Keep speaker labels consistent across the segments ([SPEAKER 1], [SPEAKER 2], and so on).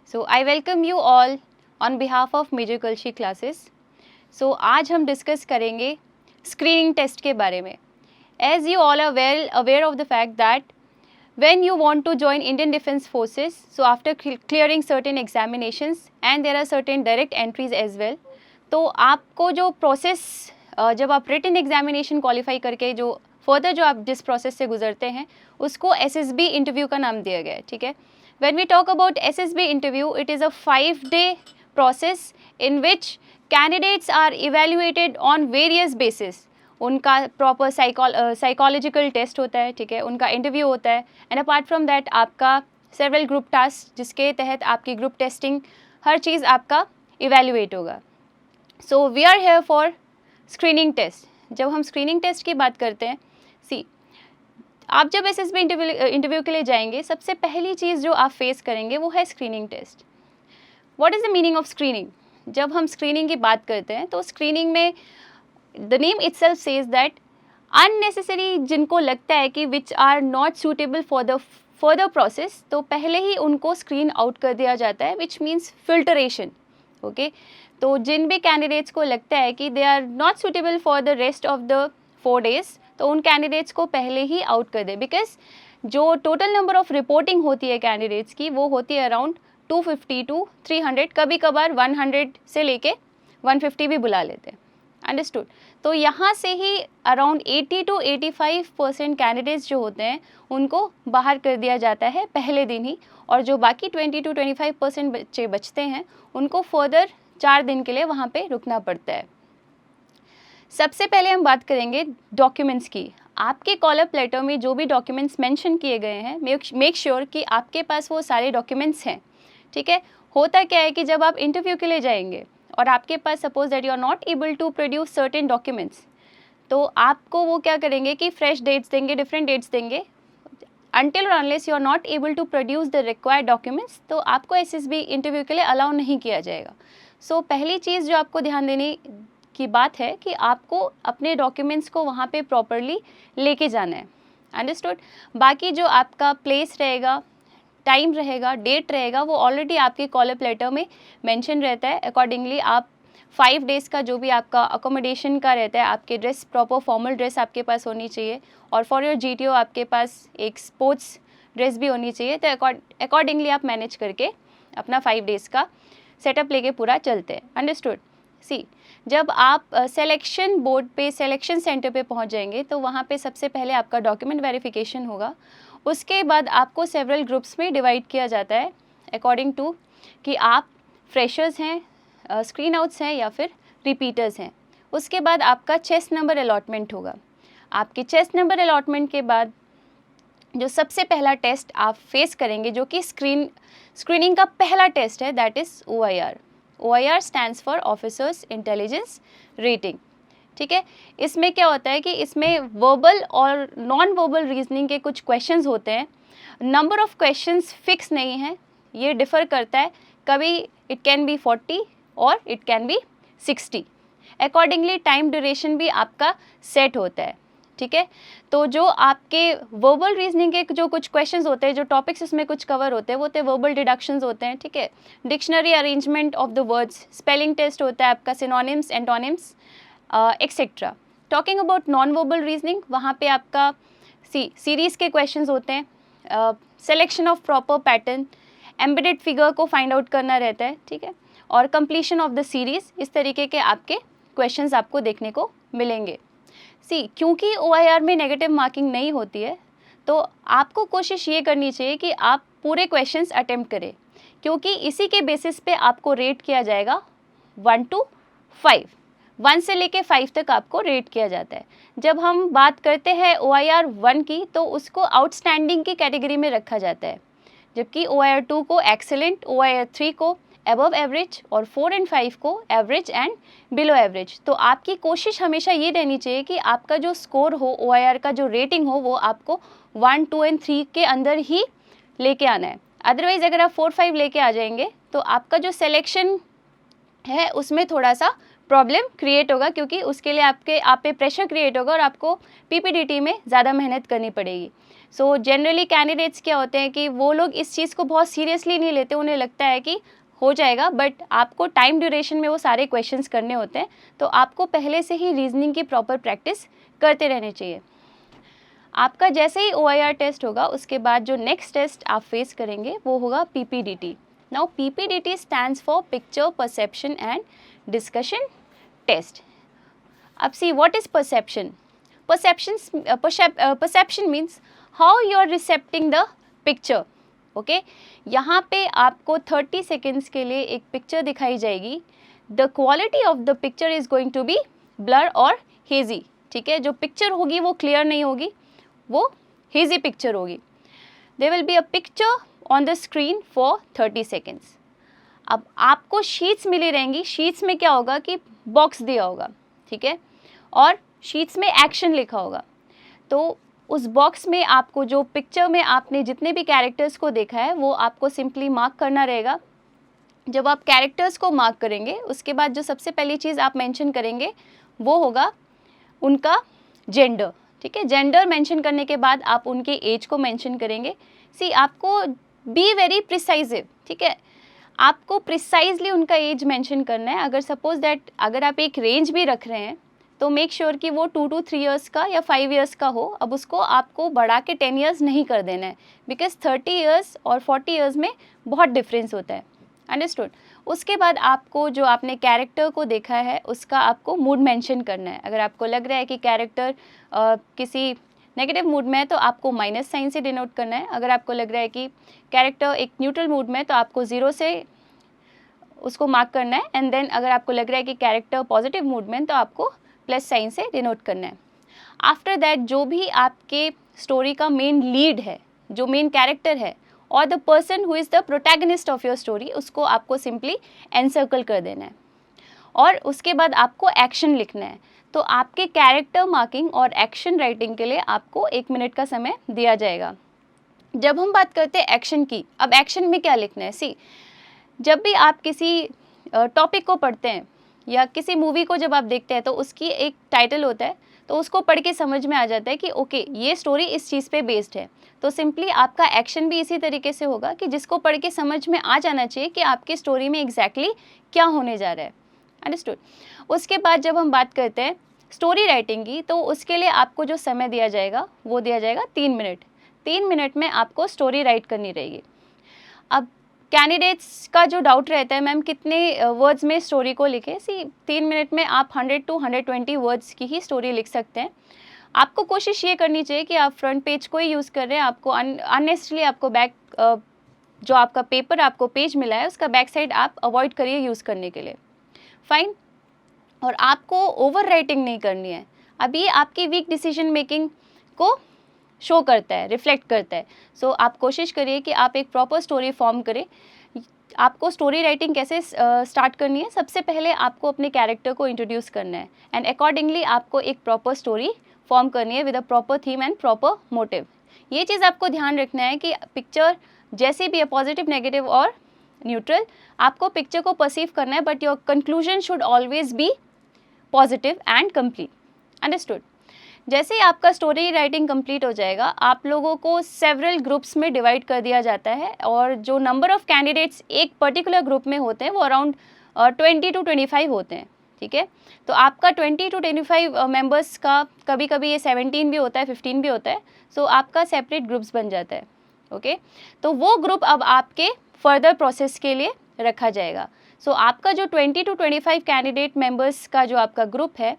[SPEAKER 1] So I welcome you all on behalf of Major Kulshi classes. So आज हम discuss करेंगे screening test के बारे में. As you all are well aware of the fact that when you want to join Indian Defence Forces, so after clearing certain examinations and there are certain direct entries as well, तो आपको जो process जब आप written examination qualify करके जो further जो आप जिस प्रोसेस से गुजरते हैं उसको SSB इंटरव्यू का नाम दिया गया है. ठीक है. When we talk about SSB interview, it is a 5-day process in which candidates are evaluated on various basis. उनका प्रॉपर साइकोलॉजिकल टेस्ट होता है. ठीक है. उनका इंटरव्यू होता है एंड अपार्ट फ्रॉम दैट आपका सेवरल ग्रुप टास्क जिसके तहत आपकी ग्रुप टेस्टिंग हर चीज़ आपका इवेल्युएट होगा. So we are here for screening test. जब हम स्क्रीनिंग टेस्ट की बात करते हैं, सी आप जब SSB इंटरव्यू के लिए जाएंगे सबसे पहली चीज़ जो आप फेस करेंगे वो है screening test. What is the meaning of screening? जब हम स्क्रीनिंग की बात करते हैं तो स्क्रीनिंग में the name itself says that unnecessary जिनको लगता है कि which are not suitable for the further process, तो पहले ही उनको स्क्रीन आउट कर दिया जाता है, विच मीन्स फिल्टरेशन. ओके. तो जिन भी कैंडिडेट्स को लगता है कि they are not suitable for the rest of the 4 days, तो उन कैंडिडेट्स को पहले ही आउट कर दे. बिकॉज जो टोटल नंबर ऑफ रिपोर्टिंग होती है कैंडिडेट्स की वो होती है अराउंड 250 to 300, कभी कभार 100 से लेके 150 भी बुला लेते हैं. अंडरस्टूड. तो यहाँ से ही अराउंड 80 to 85% कैंडिडेट्स जो होते हैं उनको बाहर कर दिया जाता है पहले दिन ही, और जो बाकी 20 to 25% बच्चे बचते हैं उनको फर्दर 4 दिन के लिए वहाँ पे रुकना पड़ता है. सबसे पहले हम बात करेंगे डॉक्यूमेंट्स की. आपके कॉल अप लेटर में जो भी डॉक्यूमेंट्स मेंशन किए गए हैं मेक श्योर कि आपके पास वो सारे डॉक्यूमेंट्स हैं. ठीक है. होता क्या है कि जब आप इंटरव्यू के लिए जाएंगे और आपके पास suppose that you are not able to produce certain documents, तो आपको वो क्या करेंगे कि फ्रेश डेट्स देंगे, डिफरेंट डेट्स देंगे. अनटिल और unless you are not able to produce the required documents, तो आपको SSB इंटरव्यू के लिए अलाउ नहीं किया जाएगा. सो पहली चीज़ जो आपको ध्यान देने की बात है कि आपको अपने डॉक्यूमेंट्स को वहाँ पे प्रॉपरली लेके जाना है. अंडरस्टूड. बाकी जो आपका प्लेस रहेगा, टाइम रहेगा, डेट रहेगा, वो ऑलरेडी आपके कॉल अप लेटर में मेंशन रहता है. अकॉर्डिंगली आप 5 days का जो भी आपका अकोमोडेशन का रहता है, आपके ड्रेस प्रॉपर फॉर्मल ड्रेस आपके पास होनी चाहिए, और फॉर योर GTO आपके पास एक स्पोर्ट्स ड्रेस भी होनी चाहिए. तो अकॉर्डिंगली आप मैनेज करके अपना 5 days का सेटअप लेके पूरा चलते हैं. अंडरस्टूड. सी जब आप सिलेक्शन बोर्ड पे, सिलेक्शन सेंटर पे पहुंच जाएंगे तो वहाँ पे सबसे पहले आपका डॉक्यूमेंट वेरिफिकेशन होगा. उसके बाद आपको सेवरल ग्रुप्स में डिवाइड किया जाता है अकॉर्डिंग टू कि आप फ्रेशर्स हैं, स्क्रीन आउट्स हैं या फिर रिपीटर्स हैं. उसके बाद आपका चेस्ट नंबर अलॉटमेंट होगा. आपके चेस्ट नंबर अलॉटमेंट के बाद जो सबसे पहला टेस्ट आप फेस करेंगे जो कि स्क्रीनिंग का पहला टेस्ट है, that is OIR. OIR stands for officers intelligence rating. ठीक है. इसमें क्या होता है कि इसमें वर्बल और नॉन वर्बल रीजनिंग के कुछ क्वेश्चंस होते हैं. नंबर ऑफ क्वेश्चंस फिक्स नहीं है, ये डिफ़र करता है. कभी इट कैन बी 40 और it can be 60. Accordingly time duration भी आपका सेट होता है. ठीक है. तो जो आपके वर्बल रीजनिंग के जो कुछ क्वेश्चंस होते हैं, जो टॉपिक्स इसमें कुछ कवर होते हैं, वो होते हैं वर्बल डिडक्शंस होते हैं. ठीक है. Dictionary arrangement of the words, spelling test होता है आपका, synonyms, antonyms, etcetera. Talking about non verbal reasoning, वहाँ पे आपका सीरीज़ के क्वेश्चंस होते हैं, selection of proper pattern, embedded figure को फाइंड आउट करना रहता है. ठीक है. और कंप्लीशन ऑफ द सीरीज़, इस तरीके के आपके क्वेश्चंस आपको देखने को मिलेंगे. क्योंकि OIR में नेगेटिव मार्किंग नहीं होती है, तो आपको कोशिश ये करनी चाहिए कि आप पूरे क्वेश्चंस अटेम्प्ट करें, क्योंकि इसी के बेसिस पे आपको रेट किया जाएगा 1 to 5. 1 से लेके 5 तक आपको रेट किया जाता है. जब हम बात करते हैं OIR 1 की, तो उसको आउटस्टैंडिंग की कैटेगरी में रखा जाता है, जबकि OIR 2 को एक्सेलेंट, OIR 3 को अबव एवरेज और 4 and 5 को एवरेज एंड बिलो एवरेज. तो आपकी कोशिश हमेशा ये रहनी चाहिए कि आपका जो स्कोर हो, OIR का जो रेटिंग हो, वो आपको 1, 2 and 3 के अंदर ही लेके आना है. अदरवाइज़ अगर आप 4, 5 लेके आ जाएंगे तो आपका जो सिलेक्शन है उसमें थोड़ा सा प्रॉब्लम क्रिएट होगा, क्योंकि उसके लिए आप पे प्रेशर क्रिएट होगा और आपको PPDT में ज़्यादा मेहनत करनी पड़ेगी. सो जनरली कैंडिडेट्स क्या होते हैं कि वो लोग इस चीज़ को बहुत सीरियसली नहीं लेते, उन्हें लगता है कि हो जाएगा, बट आपको टाइम ड्यूरेशन में वो सारे क्वेश्चंस करने होते हैं, तो आपको पहले से ही रीजनिंग की प्रॉपर प्रैक्टिस करते रहने चाहिए। आपका जैसे ही OIR टेस्ट होगा उसके बाद जो नेक्स्ट टेस्ट आप फेस करेंगे वो होगा PPDT। Now PPDT stands for picture perception and discussion test. अब see what is perception. Perception means how you are recepting the picture. Okay, यहाँ पे आपको 30 सेकेंड्स के लिए एक पिक्चर दिखाई जाएगी। The quality of the picture is going to be blur और हेजी। ठीक है, जो पिक्चर होगी वो क्लियर नहीं होगी, वो हेजी पिक्चर होगी। There will be a picture on the screen for 30 seconds. अब आपको शीट्स मिली रहेंगी, शीट्स में क्या होगा कि बॉक्स दिया होगा, ठीक है, और शीट्स में एक्शन लिखा होगा। तो उस बॉक्स में आपको जो पिक्चर में आपने जितने भी कैरेक्टर्स को देखा है वो आपको सिंपली मार्क करना रहेगा। जब आप कैरेक्टर्स को मार्क करेंगे उसके बाद जो सबसे पहली चीज़ आप मेंशन करेंगे वो होगा उनका जेंडर। ठीक है, जेंडर मेंशन करने के बाद आप उनके एज को मेंशन करेंगे। सी, आपको बी वेरी प्रिसाइजिव। ठीक है, आपको प्रिसाइजली उनका एज मेंशन करना है। अगर सपोज दैट अगर आप एक रेंज भी रख रहे हैं तो मेक श्योर कि वो 2 to 3 ईयर्स का या 5 ईयर्स का हो। अब उसको आपको बढ़ा के 10 ईयर्स नहीं कर देना है, बिकॉज 30 ईयर्स और 40 ईयर्स में बहुत डिफरेंस होता है। अंडरस्टूड। उसके बाद आपको जो आपने कैरेक्टर को देखा है उसका आपको मूड मेंशन करना है। अगर आपको लग रहा है कि कैरेक्टर किसी नेगेटिव मूड में है तो आपको माइनस साइन से डिनोट करना है। अगर आपको लग रहा है कि कैरेक्टर एक न्यूट्रल मूड में है तो आपको 0 से उसको मार्क करना है। एंड देन अगर आपको लग रहा है कि कैरेक्टर पॉजिटिव मूड में है तो आपको प्लस साइन से डिनोट करना है। आफ्टर दैट जो भी आपके स्टोरी का मेन लीड है, जो मेन कैरेक्टर है, और the person who is the protagonist of your story, उसको आपको सिंपली एनसर्कल कर देना है और उसके बाद आपको एक्शन लिखना है। तो आपके कैरेक्टर मार्किंग और एक्शन राइटिंग के लिए आपको 1 मिनट का समय दिया जाएगा। जब हम बात करते हैं एक्शन की, अब एक्शन में क्या लिखना है। सी, जब भी आप किसी टॉपिक को पढ़ते हैं या किसी मूवी को जब आप देखते हैं तो उसकी एक टाइटल होता है, तो उसको पढ़ के समझ में आ जाता है कि ओके ये स्टोरी इस चीज़ पे बेस्ड है। तो सिंपली आपका एक्शन भी इसी तरीके से होगा कि जिसको पढ़ के समझ में आ जाना चाहिए कि आपकी स्टोरी में एग्जैक्टली क्या होने जा रहा है। अंडरस्टूड। उसके बाद जब हम बात करते हैं स्टोरी राइटिंग की, तो उसके लिए आपको जो समय दिया जाएगा वो दिया जाएगा 3 मिनट। 3 मिनट में आपको स्टोरी राइट करनी रहेगी। अब कैंडिडेट्स का जो डाउट रहता है मैम कितने वर्ड्स में स्टोरी को लिखें। सी, 3 मिनट में आप 100 to 120 वर्ड्स की ही स्टोरी लिख सकते हैं। आपको कोशिश ये करनी चाहिए कि आप फ्रंट पेज को ही यूज़ कर रहे हैं। आपको अननेसेसरली आपको बैक जो आपका पेपर आपको पेज मिला है उसका बैक साइड आप अवॉइड करिए यूज़ करने के लिए। फाइन। और आपको ओवर राइटिंग नहीं करनी है। अब ये आपकी वीक डिसीजन मेकिंग को शो करता है, रिफ्लेक्ट करता है। सो आप कोशिश करिए कि आप एक प्रॉपर स्टोरी फॉर्म करें। आपको स्टोरी राइटिंग कैसे स्टार्ट करनी है, सबसे पहले आपको अपने कैरेक्टर को इंट्रोड्यूस करना है एंड अकॉर्डिंगली आपको एक प्रॉपर स्टोरी फॉर्म करनी है with a proper theme and proper motive. ये चीज़ आपको ध्यान रखना है कि पिक्चर जैसे भी है, पॉजिटिव, नेगेटिव और न्यूट्रल, आपको पिक्चर को परसीव करना है, but your conclusion should always be positive and complete. Understood. जैसे ही आपका स्टोरी राइटिंग कंप्लीट हो जाएगा, आप लोगों को सेवरल ग्रुप्स में डिवाइड कर दिया जाता है और जो नंबर ऑफ कैंडिडेट्स एक पर्टिकुलर ग्रुप में होते हैं वो अराउंड 20 to 25 होते हैं। ठीक है, तो आपका 20 to 25 मेंबर्स का कभी कभी ये 17 भी होता है, 15 भी होता है। सो आपका सेपरेट ग्रुप्स बन जाता है। ओके, तो वो ग्रुप अब आपके फर्दर प्रोसेस के लिए रखा जाएगा। सो आपका जो 20 to 25 कैंडिडेट मेंबर्स का जो आपका ग्रुप है,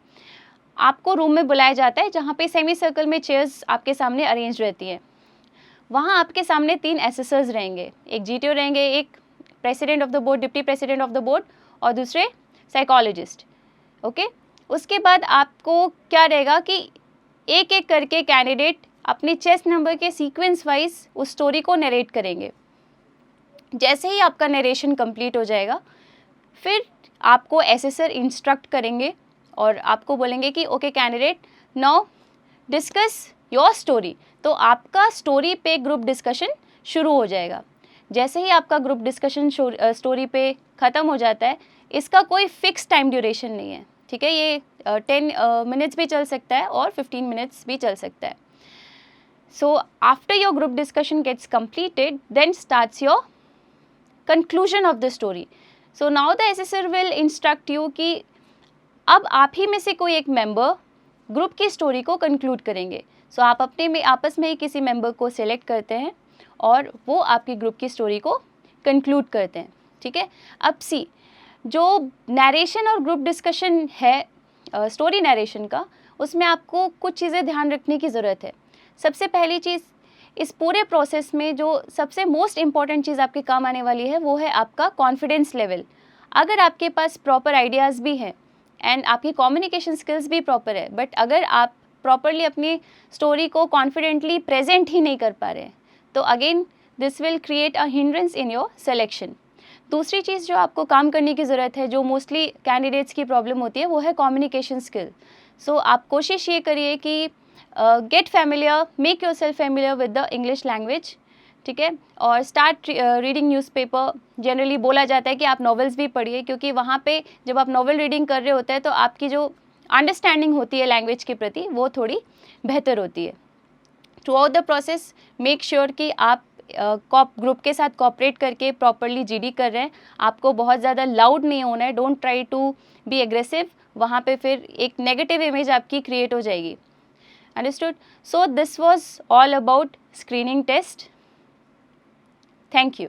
[SPEAKER 1] आपको रूम में बुलाया जाता है जहाँ पे सेमी सर्कल में चेयर्स आपके सामने अरेंज रहती हैं। वहाँ आपके सामने 3 एसेसर्स रहेंगे, एक GTO रहेंगे, एक president of the board, deputy president of the board और दूसरे साइकोलॉजिस्ट। ओके, उसके बाद आपको क्या रहेगा कि एक एक करके कैंडिडेट अपने चेस्ट नंबर के सीक्वेंस वाइज उस स्टोरी को नरेट करेंगे। जैसे ही आपका नरेशन कंप्लीट हो जाएगा, फिर आपको एसेसर इंस्ट्रक्ट करेंगे और आपको बोलेंगे कि okay candidate, now discuss your story. तो आपका स्टोरी पे ग्रुप डिस्कशन शुरू हो जाएगा। जैसे ही आपका ग्रुप डिस्कशन स्टोरी पे ख़त्म हो जाता है, इसका कोई फिक्स टाइम ड्यूरेशन नहीं है। ठीक है, ये 10 मिनट्स भी चल सकता है और 15 मिनट्स भी चल सकता है। So after your group discussion gets completed, then starts your conclusion of the story. So now the assessor will instruct you कि अब आप ही में से कोई एक मेंबर ग्रुप की स्टोरी को कंक्लूड करेंगे. सो आप अपने में आपस में ही किसी मेंबर को सिलेक्ट करते हैं और वो आपकी ग्रुप की स्टोरी को कंक्लूड करते हैं. ठीक है. अब सी, जो नरेशन और ग्रुप डिस्कशन है स्टोरी नरेशन का, उसमें आपको कुछ चीज़ें ध्यान रखने की ज़रूरत है. सबसे पहली चीज़, इस पूरे प्रोसेस में जो सबसे मोस्ट इम्पॉर्टेंट चीज़ आपके काम आने वाली है वो है आपका कॉन्फिडेंस लेवल. अगर आपके पास प्रॉपर आइडियाज़ भी हैं एंड आपकी कम्युनिकेशन स्किल्स भी प्रॉपर है, बट अगर आप प्रॉपरली अपनी स्टोरी को कॉन्फिडेंटली प्रेजेंट ही नहीं कर पा रहे हैं, तो again this will create a hindrance in your selection. दूसरी चीज़ जो आपको काम करने की ज़रूरत है, जो मोस्टली कैंडिडेट्स की प्रॉब्लम होती है, वो है कम्युनिकेशन स्किल. सो आप कोशिश ये करिए कि get familiar, make yourself familiar with the English language. ठीक है. और स्टार्ट रीडिंग न्यूज़पेपर. जनरली बोला जाता है कि आप नॉवेल्स भी पढ़िए, क्योंकि वहाँ पे जब आप नॉवेल रीडिंग कर रहे होते हैं तो आपकी जो अंडरस्टैंडिंग होती है लैंग्वेज के प्रति वो थोड़ी बेहतर होती है. Through out the process make sure कि आप ग्रुप के साथ कॉपरेट करके प्रॉपरली जीडी कर रहे हैं. आपको बहुत ज़्यादा लाउड नहीं होना है. Don't try to be aggressive. वहाँ पे फिर एक नेगेटिव इमेज आपकी क्रिएट हो जाएगी. Understood? So this was all about screening test. Thank you.